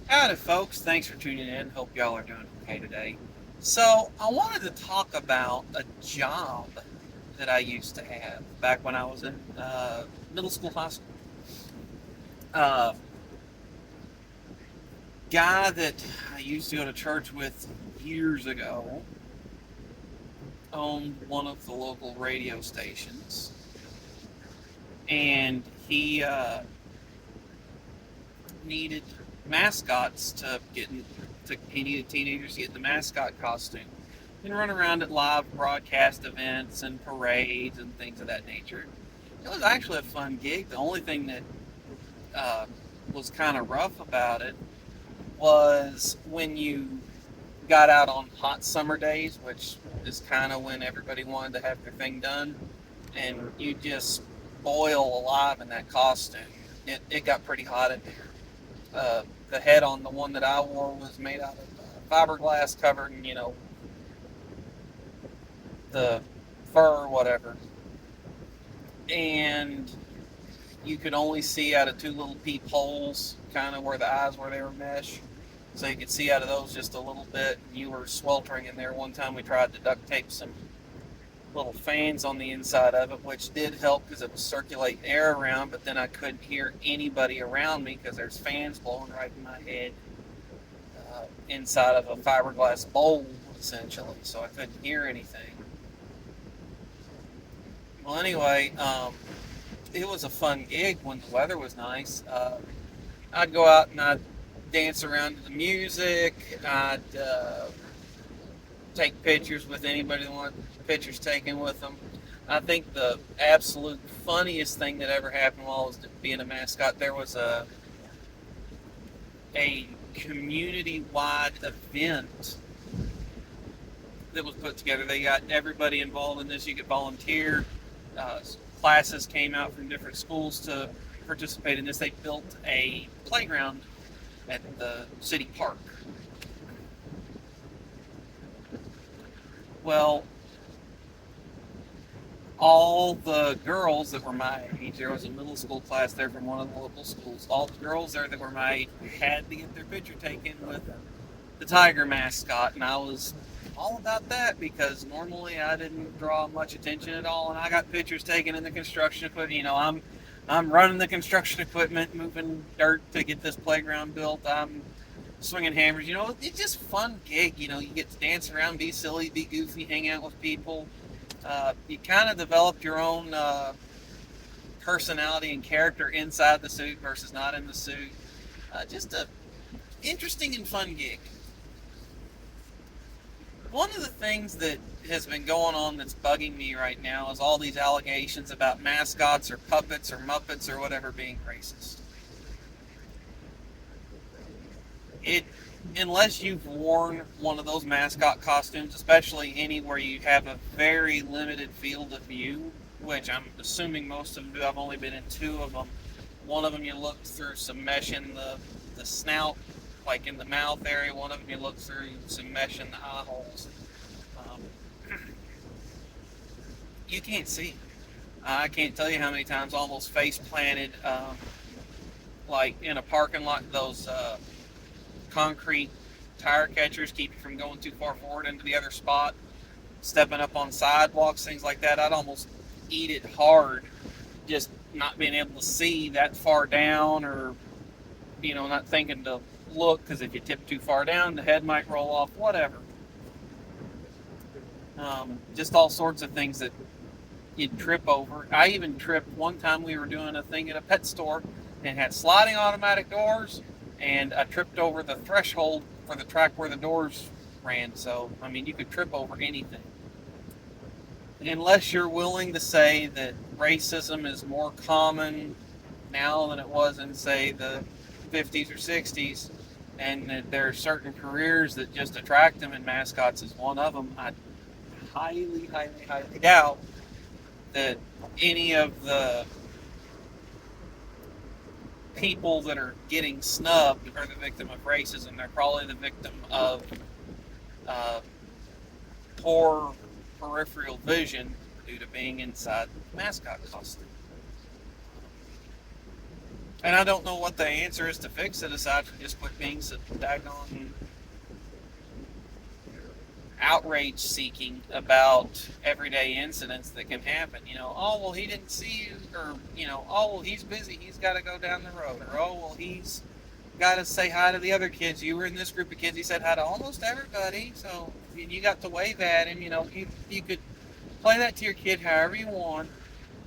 Howdy, folks. Thanks for tuning in. Hope y'all are doing okay today. So, I wanted to talk about a job that I used to have back when I was in middle school, high school. Uh, Guy that I used to go to church with years ago owned one of the local radio stations, and he needed mascots to get in, he needed teenagers to get in the mascot costume and run around at live broadcast events and parades and things of that nature. It was actually a fun gig. The only thing that uh, was kind of rough about it was when you got out on hot summer days, which is kind of when everybody wanted to have their thing done, and you just boil alive in that costume. It got pretty hot in there. The head on the one that I wore was made out of fiberglass covered in, the fur or whatever. And you could only see out of two little peepholes, kind of where the eyes were, they were mesh. So you could see out of those just a little bit. You were sweltering in there. One time we tried to duct tape some little fans on the inside of it, which did help because it was circulating air around, but then I couldn't hear anybody around me because there's fans blowing right in my head inside of a fiberglass bowl, essentially, so I couldn't hear anything. Well, anyway, it was a fun gig when the weather was nice. I'd go out and I'd dance around to the music. I'd take pictures with anybody that wanted pictures taken with them. I think the absolute funniest thing that ever happened while I was being a mascot, there was a community-wide event that was put together. They got everybody involved in this. You could volunteer. Uh, Classes came out from different schools to participate in this. They built a playground at the city park. Well, all the girls that were my age, there was a middle school class there from one of the local schools. All the girls there that were my age had to get their picture taken with the tiger mascot, and I was all about that because normally I didn't draw much attention at all, and I got pictures taken in the construction equipment. I'm running the construction equipment, moving dirt to get this playground built. I'm swinging hammers. It's just a fun gig. You get to dance around, be silly, be goofy, hang out with people. You kind of developed your own personality and character inside the suit versus not in the suit. Just a interesting and fun gig. One of the things that has been going on that's bugging me right now is all these allegations about mascots or puppets or muppets or whatever being racist. It Unless you've worn one of those mascot costumes, especially any where you have a very limited field of view, which I'm assuming most of them do. I've only been in two of them. One of them you look through some mesh in the snout, like in the mouth area. One of them you look through some mesh in the eye holes. Um, you can't see. I can't tell you how many times I almost face planted, like in a parking lot, those concrete tire catchers keep you from going too far forward into the other spot, stepping up on sidewalks, things like that. I'd almost eat it hard just not being able to see that far down, or not thinking to look, because if you tip too far down the head might roll off, whatever. Just all sorts of things that you'd trip over. I even tripped one time. We were doing a thing at a pet store and had sliding automatic doors, and I tripped over the threshold for the track where the doors ran. So, you could trip over anything. Unless you're willing to say that racism is more common now than it was in, say, the 50s or 60s, and that there are certain careers that just attract them, and mascots is one of them, I highly, highly, highly doubt that any of the people that are getting snubbed are the victim of racism. They're probably the victim of uh, poor peripheral vision due to being inside the mascot costume. And I don't know what the answer is to fix it aside from just quit being so daggone outrage seeking about everyday incidents that can happen. Oh, well, he didn't see you, or, oh, well, he's busy. He's got to go down the road. Or, oh, well, he's got to say hi to the other kids. You were in this group of kids. He said hi to almost everybody. So you got to wave at him. You could play that to your kid however you want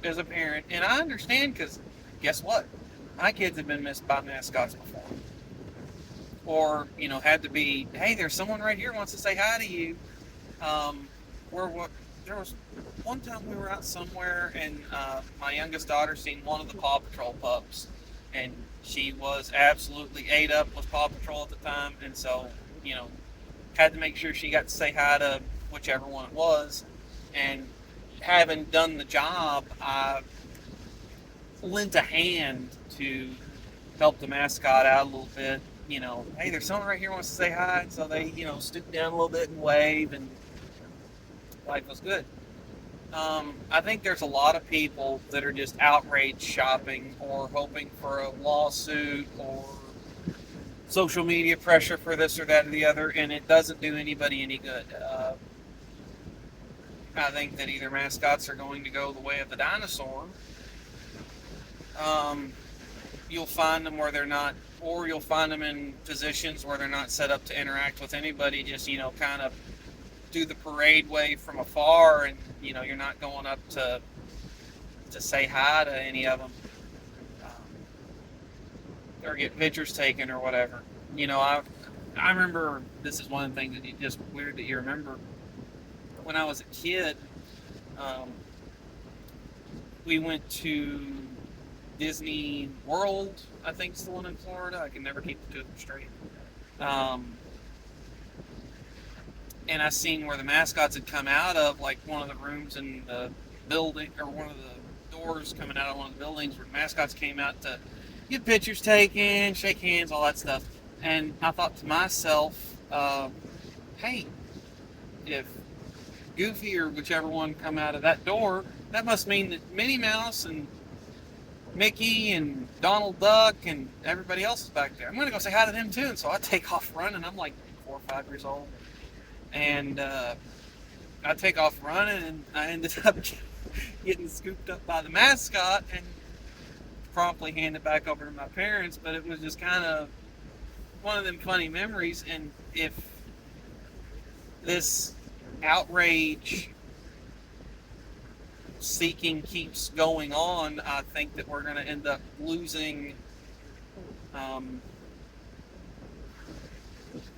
as a parent. And I understand because guess what? My kids have been missed by mascots before. Or, had to be, hey, there's someone right here who wants to say hi to you. Um, where there was one time we were out somewhere and my youngest daughter seen one of the Paw Patrol pups, and she was absolutely ate up with Paw Patrol at the time, and so had to make sure she got to say hi to whichever one it was, and having done the job, I lent a hand to help the mascot out a little bit. Hey, there's someone right here who wants to say hi, and so they stoop down a little bit and wave, and life was good. I think there's a lot of people that are just outrage shopping or hoping for a lawsuit or social media pressure for this or that or the other, and it doesn't do anybody any good. I think that either mascots are going to go the way of the dinosaur. Um, you'll find them where they're not, or you'll find them in positions where they're not set up to interact with anybody, just, kind of do the parade wave from afar, and you're not going up to say hi to any of them, or get pictures taken or whatever. I remember, this is one of the things that just weird that you remember. When I was a kid, um, we went to Disney World. I think it's the one in Florida. I can never keep the two of them straight. Um, and I seen where the mascots had come out of, like one of the rooms in the building, or one of the doors coming out of one of the buildings, where the mascots came out to get pictures taken, shake hands, all that stuff. And I thought to myself, hey, if Goofy or whichever one come out of that door, that must mean that Minnie Mouse and Mickey and Donald Duck and everybody else is back there. I'm going to go say hi to them too. And so I take off running. I'm like 4 or 5 years old. And I take off running, and I ended up getting scooped up by the mascot and promptly handed back over to my parents. But it was just kind of one of them funny memories. And if this outrage seeking keeps going on, I think that we're going to end up losing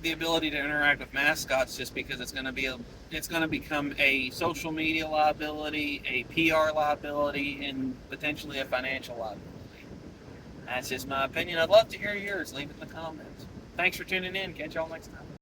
the ability to interact with mascots, just because it's going to become a social media liability, a PR liability, and potentially a financial liability. That's just my opinion. I'd love to hear yours. Leave it in the comments. Thanks for tuning in. Catch y'all next time.